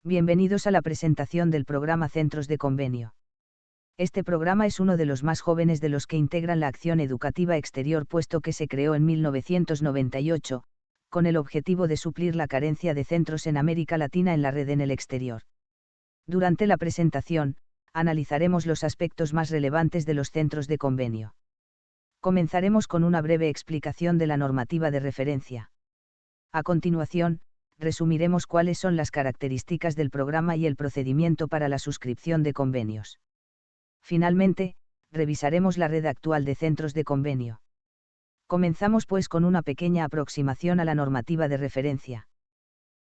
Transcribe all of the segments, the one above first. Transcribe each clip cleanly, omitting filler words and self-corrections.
Bienvenidos a la presentación del programa Centros de Convenio. Este programa es uno de los más jóvenes de los que integran la acción educativa exterior, puesto que se creó en 1998, con el objetivo de suplir la carencia de centros en América Latina en la red en el exterior. Durante la presentación, analizaremos los aspectos más relevantes de los centros de convenio. Comenzaremos con una breve explicación de la normativa de referencia. A continuación, resumiremos cuáles son las características del programa y el procedimiento para la suscripción de convenios. Finalmente, revisaremos la red actual de centros de convenio. Comenzamos pues con una pequeña aproximación a la normativa de referencia.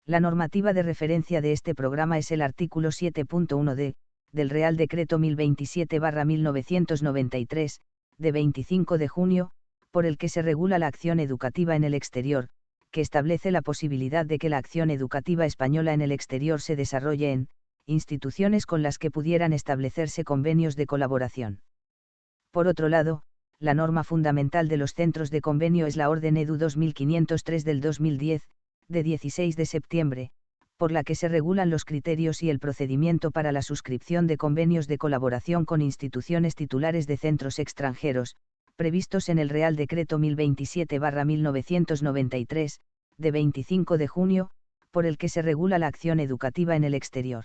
La normativa de referencia de este programa es el artículo 7.1d, del Real Decreto 1027/1993, de 25 de junio, por el que se regula la acción educativa en el exterior, que establece la posibilidad de que la acción educativa española en el exterior se desarrolle en instituciones con las que pudieran establecerse convenios de colaboración. Por otro lado, la norma fundamental de los centros de convenio es la Orden EDU 2503 del 2010, de 16 de septiembre, por la que se regulan los criterios y el procedimiento para la suscripción de convenios de colaboración con instituciones titulares de centros extranjeros, previstos en el Real Decreto 1027/1993, de 25 de junio, por el que se regula la acción educativa en el exterior.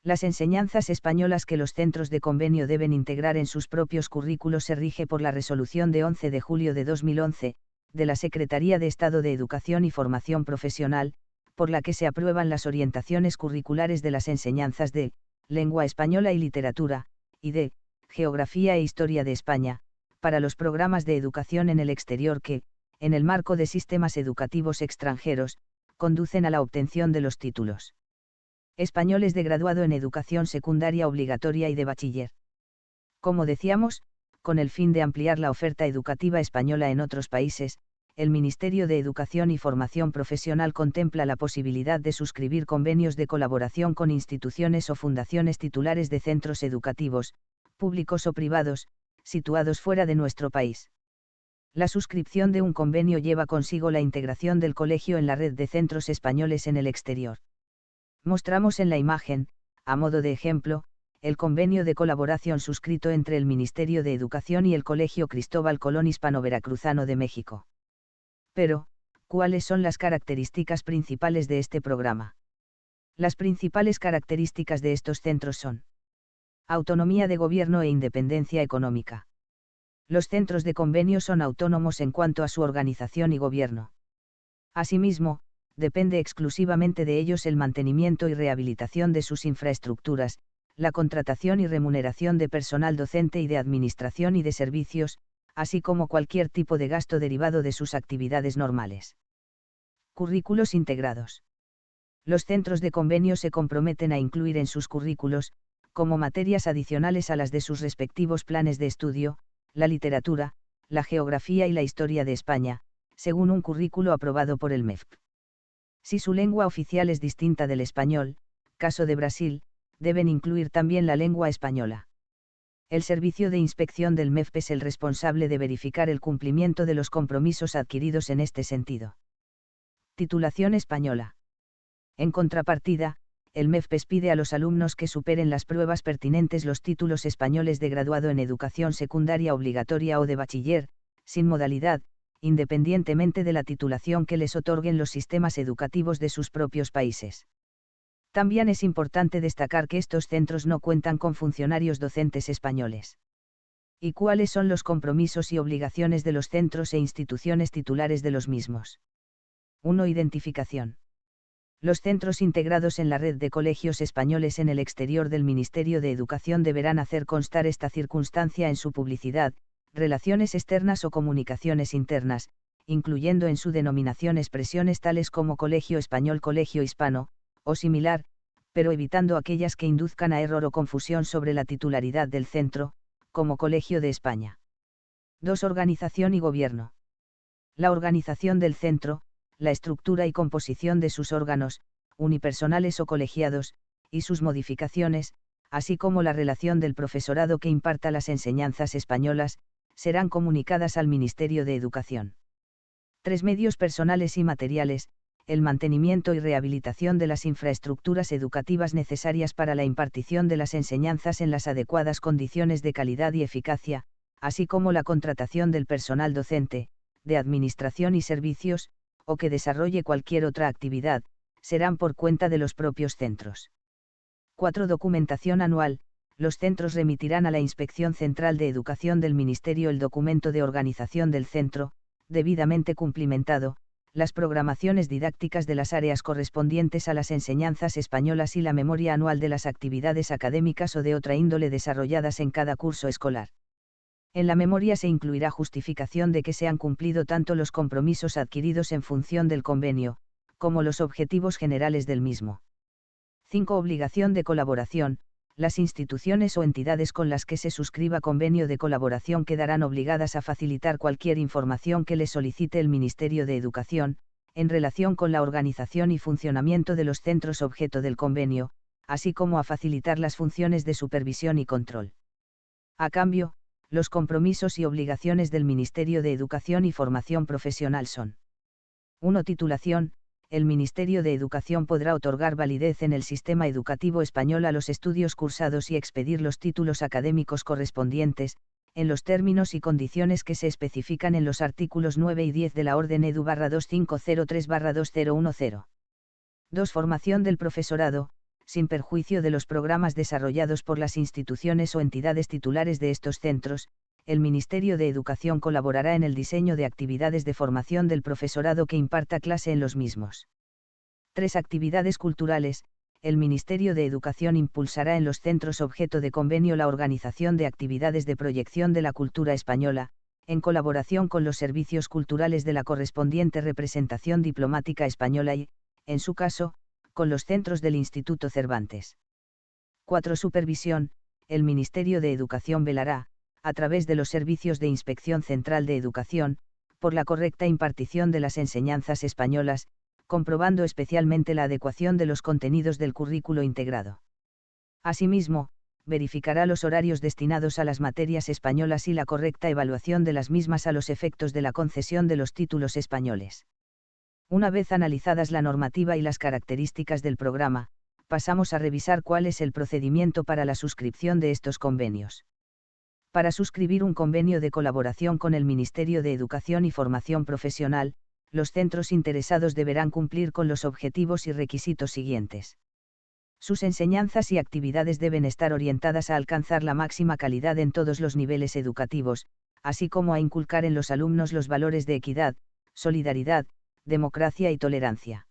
Las enseñanzas españolas que los centros de convenio deben integrar en sus propios currículos se rige por la Resolución de 11 de julio de 2011, de la Secretaría de Estado de Educación y Formación Profesional, por la que se aprueban las orientaciones curriculares de las enseñanzas de lengua española y literatura, y de geografía e historia de España, para los programas de educación en el exterior que, en el marco de sistemas educativos extranjeros, conducen a la obtención de los títulos españoles de graduado en educación secundaria obligatoria y de bachiller. Como decíamos, con el fin de ampliar la oferta educativa española en otros países, el Ministerio de Educación y Formación Profesional contempla la posibilidad de suscribir convenios de colaboración con instituciones o fundaciones titulares de centros educativos, públicos o privados, situados fuera de nuestro país. La suscripción de un convenio lleva consigo la integración del colegio en la red de centros españoles en el exterior. Mostramos en la imagen, a modo de ejemplo, el convenio de colaboración suscrito entre el Ministerio de Educación y el Colegio Cristóbal Colón Hispano-Veracruzano de México. Pero, ¿cuáles son las características principales de este programa? Las principales características de estos centros son: autonomía de gobierno e independencia económica. Los centros de convenio son autónomos en cuanto a su organización y gobierno. Asimismo, depende exclusivamente de ellos el mantenimiento y rehabilitación de sus infraestructuras, la contratación y remuneración de personal docente y de administración y de servicios, así como cualquier tipo de gasto derivado de sus actividades normales. Currículos integrados. Los centros de convenio se comprometen a incluir en sus currículos, como materias adicionales a las de sus respectivos planes de estudio, la literatura, la geografía y la historia de España, según un currículo aprobado por el MEF. Si su lengua oficial es distinta del español, caso de Brasil, deben incluir también la lengua española. El Servicio de Inspección del MEF es el responsable de verificar el cumplimiento de los compromisos adquiridos en este sentido. Titulación española. En contrapartida, el MEF pide a los alumnos que superen las pruebas pertinentes los títulos españoles de graduado en educación secundaria obligatoria o de bachiller, sin modalidad, independientemente de la titulación que les otorguen los sistemas educativos de sus propios países. También es importante destacar que estos centros no cuentan con funcionarios docentes españoles. ¿Y cuáles son los compromisos y obligaciones de los centros e instituciones titulares de los mismos? 1. Identificación. Los centros integrados en la red de colegios españoles en el exterior del Ministerio de Educación deberán hacer constar esta circunstancia en su publicidad, relaciones externas o comunicaciones internas, incluyendo en su denominación expresiones tales como Colegio Español, Colegio Hispano, o similar, pero evitando aquellas que induzcan a error o confusión sobre la titularidad del centro, como Colegio de España. 2. Organización y gobierno. La organización del centro, la estructura y composición de sus órganos, unipersonales o colegiados, y sus modificaciones, así como la relación del profesorado que imparta las enseñanzas españolas, serán comunicadas al Ministerio de Educación. 3. Medios personales y materiales. el mantenimiento y rehabilitación de las infraestructuras educativas necesarias para la impartición de las enseñanzas en las adecuadas condiciones de calidad y eficacia, así como la contratación del personal docente, de administración y servicios, o que desarrolle cualquier otra actividad, serán por cuenta de los propios centros. 4. Documentación anual. Los centros remitirán a la Inspección Central de Educación del Ministerio el documento de organización del centro, debidamente cumplimentado, las programaciones didácticas de las áreas correspondientes a las enseñanzas españolas y la memoria anual de las actividades académicas o de otra índole desarrolladas en cada curso escolar. En la memoria se incluirá justificación de que se han cumplido tanto los compromisos adquiridos en función del convenio, como los objetivos generales del mismo. 5. Obligación de colaboración. Las instituciones o entidades con las que se suscriba convenio de colaboración quedarán obligadas a facilitar cualquier información que les solicite el Ministerio de Educación, en relación con la organización y funcionamiento de los centros objeto del convenio, así como a facilitar las funciones de supervisión y control. A cambio, los compromisos y obligaciones del Ministerio de Educación y Formación Profesional son: 1. Titulación. El Ministerio de Educación podrá otorgar validez en el sistema educativo español a los estudios cursados y expedir los títulos académicos correspondientes, en los términos y condiciones que se especifican en los artículos 9 y 10 de la Orden EDU-2503-2010. 2. Formación del profesorado, sin perjuicio de los programas desarrollados por las instituciones o entidades titulares de estos centros. El Ministerio de Educación colaborará en el diseño de actividades de formación del profesorado que imparta clase en los mismos. 3. Actividades culturales. El Ministerio de Educación impulsará en los centros objeto de convenio la organización de actividades de proyección de la cultura española, en colaboración con los servicios culturales de la correspondiente representación diplomática española y, en su caso, con los centros del Instituto Cervantes. 4. Supervisión. El Ministerio de Educación velará, a través de los servicios de Inspección Central de Educación, por la correcta impartición de las enseñanzas españolas, comprobando especialmente la adecuación de los contenidos del currículo integrado. Asimismo, verificará los horarios destinados a las materias españolas y la correcta evaluación de las mismas a los efectos de la concesión de los títulos españoles. Una vez analizadas la normativa y las características del programa, pasamos a revisar cuál es el procedimiento para la suscripción de estos convenios. Para suscribir un convenio de colaboración con el Ministerio de Educación y Formación Profesional, los centros interesados deberán cumplir con los objetivos y requisitos siguientes. Sus enseñanzas y actividades deben estar orientadas a alcanzar la máxima calidad en todos los niveles educativos, así como a inculcar en los alumnos los valores de equidad, solidaridad, democracia y tolerancia.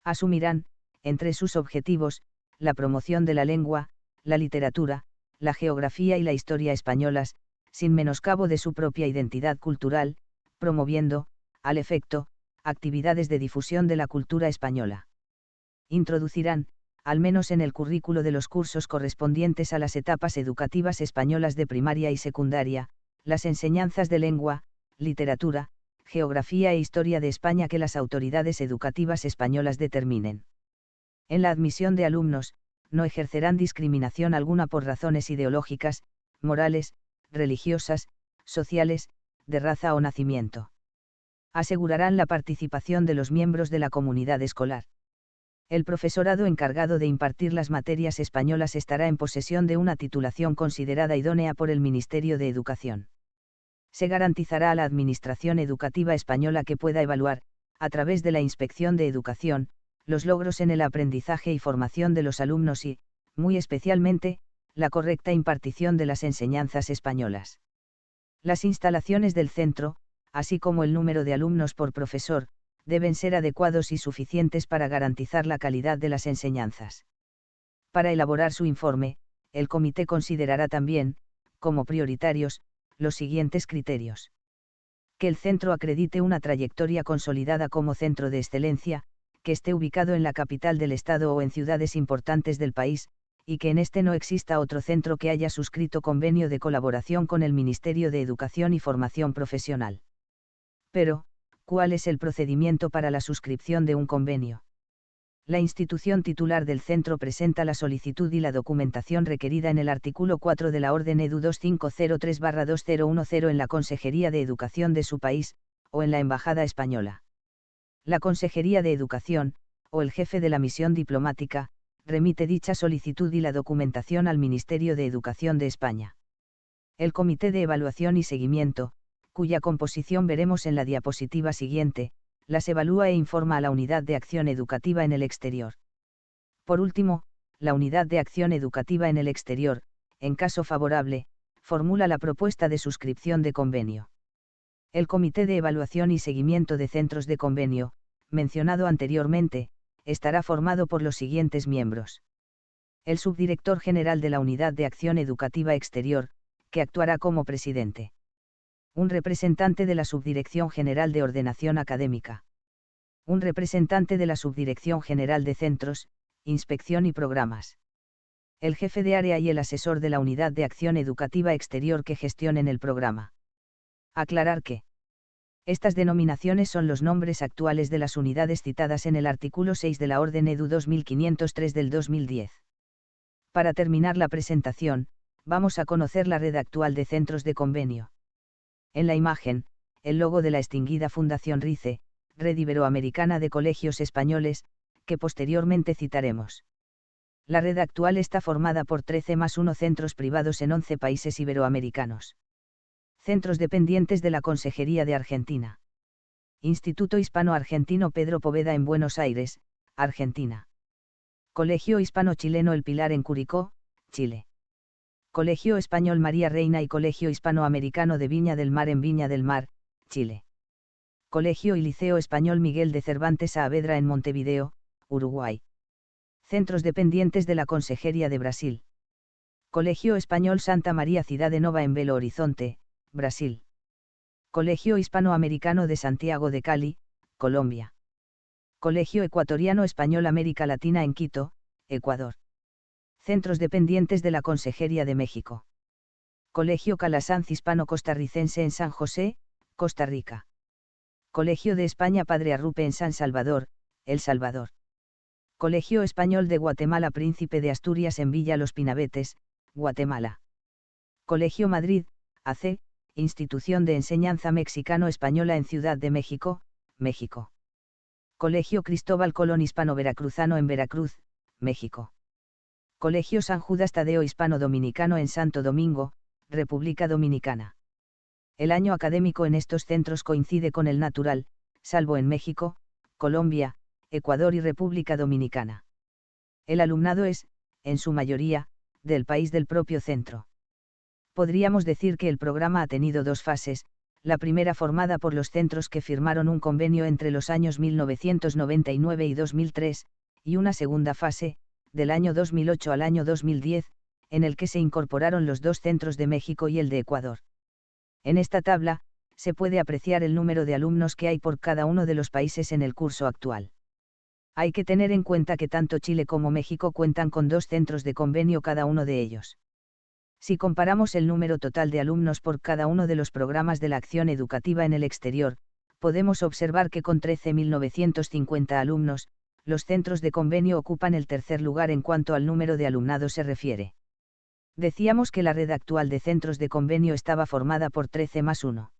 Asumirán, entre sus objetivos, la promoción de la lengua, la literatura, la geografía y la historia españolas, sin menoscabo de su propia identidad cultural, promoviendo, al efecto, actividades de difusión de la cultura española. Introducirán, al menos en el currículo de los cursos correspondientes a las etapas educativas españolas de primaria y secundaria, las enseñanzas de lengua, literatura, geografía e historia de España que las autoridades educativas españolas determinen. En la admisión de alumnos, no ejercerán discriminación alguna por razones ideológicas, morales, religiosas, sociales, de raza o nacimiento. Asegurarán la participación de los miembros de la comunidad escolar. El profesorado encargado de impartir las materias españolas estará en posesión de una titulación considerada idónea por el Ministerio de Educación. Se garantizará a la Administración Educativa Española que pueda evaluar, a través de la Inspección de Educación, los logros en el aprendizaje y formación de los alumnos y, muy especialmente, la correcta impartición de las enseñanzas españolas. Las instalaciones del centro, así como el número de alumnos por profesor, deben ser adecuados y suficientes para garantizar la calidad de las enseñanzas. Para elaborar su informe, el comité considerará también, como prioritarios, los siguientes criterios. Que el centro acredite una trayectoria consolidada como centro de excelencia, que esté ubicado en la capital del estado o en ciudades importantes del país, y que en este no exista otro centro que haya suscrito convenio de colaboración con el Ministerio de Educación y Formación Profesional. Pero, ¿cuál es el procedimiento para la suscripción de un convenio? La institución titular del centro presenta la solicitud y la documentación requerida en el artículo 4 de la Orden EDU 2503-2010 en la Consejería de Educación de su país, o en la Embajada Española. La Consejería de Educación, o el jefe de la misión diplomática, remite dicha solicitud y la documentación al Ministerio de Educación de España. El Comité de Evaluación y Seguimiento, cuya composición veremos en la diapositiva siguiente, las evalúa e informa a la Unidad de Acción Educativa en el Exterior. Por último, la Unidad de Acción Educativa en el Exterior, en caso favorable, formula la propuesta de suscripción de convenio. El Comité de Evaluación y Seguimiento de Centros de Convenio, mencionado anteriormente, estará formado por los siguientes miembros. El Subdirector General de la Unidad de Acción Educativa Exterior, que actuará como presidente. Un representante de la Subdirección General de Ordenación Académica. Un representante de la Subdirección General de Centros, Inspección y Programas. El jefe de área y el asesor de la Unidad de Acción Educativa Exterior que gestionen el programa. Aclarar que estas denominaciones son los nombres actuales de las unidades citadas en el artículo 6 de la Orden EDU 2503 del 2010. Para terminar la presentación, vamos a conocer la red actual de centros de convenio. En la imagen, el logo de la extinguida Fundación RICE, Red Iberoamericana de Colegios Españoles, que posteriormente citaremos. La red actual está formada por 13+1 centros privados en 11 países iberoamericanos. Centros dependientes de la Consejería de Argentina. Instituto Hispano-Argentino Pedro Poveda en Buenos Aires, Argentina. Colegio Hispano-Chileno El Pilar en Curicó, Chile. Colegio Español María Reina y Colegio Hispanoamericano de Viña del Mar en Viña del Mar, Chile. Colegio y Liceo Español Miguel de Cervantes Saavedra en Montevideo, Uruguay. Centros dependientes de la Consejería de Brasil. Colegio Español Santa María Cidade Nova en Belo Horizonte, Brasil. Colegio Hispanoamericano de Santiago de Cali, Colombia. Colegio Ecuatoriano Español América Latina en Quito, Ecuador. Centros dependientes de la Consejería de México. Colegio Calasanz Hispano-Costarricense en San José, Costa Rica. Colegio de España Padre Arrupe en San Salvador, El Salvador. Colegio Español de Guatemala Príncipe de Asturias en Villa Los Pinabetes, Guatemala. Colegio Madrid, AC, Institución de Enseñanza Mexicano-Española en Ciudad de México, México. Colegio Cristóbal Colón Hispano-Veracruzano en Veracruz, México. Colegio San Judas Tadeo Hispano-Dominicano en Santo Domingo, República Dominicana. El año académico en estos centros coincide con el natural, salvo en México, Colombia, Ecuador y República Dominicana. El alumnado es, en su mayoría, del país del propio centro. Podríamos decir que el programa ha tenido dos fases, la primera formada por los centros que firmaron un convenio entre los años 1999 y 2003, y una segunda fase, del año 2008 al año 2010, en el que se incorporaron los dos centros de México y el de Ecuador. En esta tabla, se puede apreciar el número de alumnos que hay por cada uno de los países en el curso actual. Hay que tener en cuenta que tanto Chile como México cuentan con dos centros de convenio cada uno de ellos. Si comparamos el número total de alumnos por cada uno de los programas de la acción educativa en el exterior, podemos observar que con 13.950 alumnos, los centros de convenio ocupan el tercer lugar en cuanto al número de alumnado se refiere. Decíamos que la red actual de centros de convenio estaba formada por 13+1.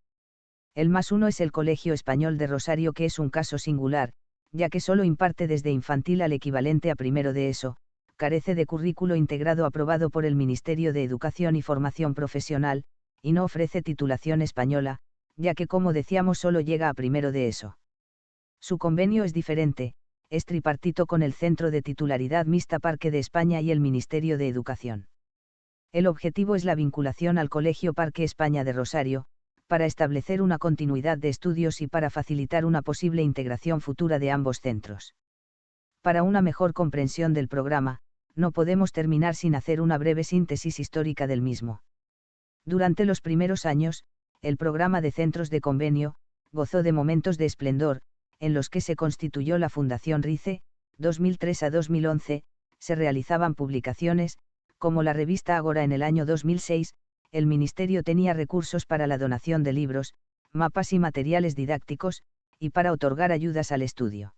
El +1 es el Colegio Español de Rosario, que es un caso singular, ya que solo imparte desde infantil al equivalente a primero de ESO, carece de currículo integrado aprobado por el Ministerio de Educación y Formación Profesional, y no ofrece titulación española, ya que como decíamos solo llega a primero de ESO. Su convenio es diferente, es tripartito con el Centro de Titularidad Mixta Parque de España y el Ministerio de Educación. El objetivo es la vinculación al Colegio Parque España de Rosario, para establecer una continuidad de estudios y para facilitar una posible integración futura de ambos centros. Para una mejor comprensión del programa, no podemos terminar sin hacer una breve síntesis histórica del mismo. Durante los primeros años, el programa de centros de convenio gozó de momentos de esplendor, en los que se constituyó la Fundación RICE, 2003 a 2011, se realizaban publicaciones, como la revista Ágora en el año 2006, el Ministerio tenía recursos para la donación de libros, mapas y materiales didácticos, y para otorgar ayudas al estudio.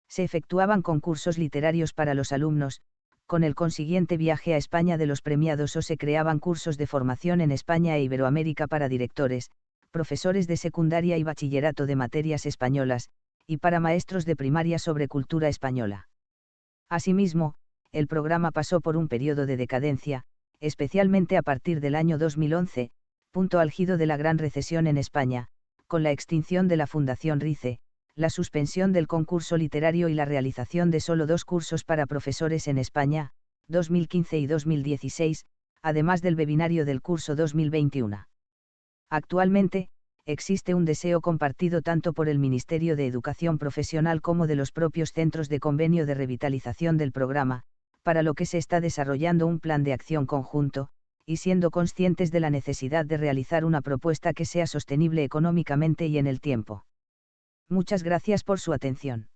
Se efectuaban concursos literarios para los alumnos, con el consiguiente viaje a España de los premiados, o se creaban cursos de formación en España e Iberoamérica para directores, profesores de secundaria y bachillerato de materias españolas, y para maestros de primaria sobre cultura española. Asimismo, el programa pasó por un periodo de decadencia, especialmente a partir del año 2011, punto álgido de la gran recesión en España, con la extinción de la Fundación RICE, la suspensión del concurso literario y la realización de solo 2 cursos para profesores en España, 2015 y 2016, además del webinario del curso 2021. Actualmente, existe un deseo compartido tanto por el Ministerio de Educación Profesional como de los propios centros de convenio de revitalización del programa, para lo que se está desarrollando un plan de acción conjunto, y siendo conscientes de la necesidad de realizar una propuesta que sea sostenible económicamente y en el tiempo. Muchas gracias por su atención.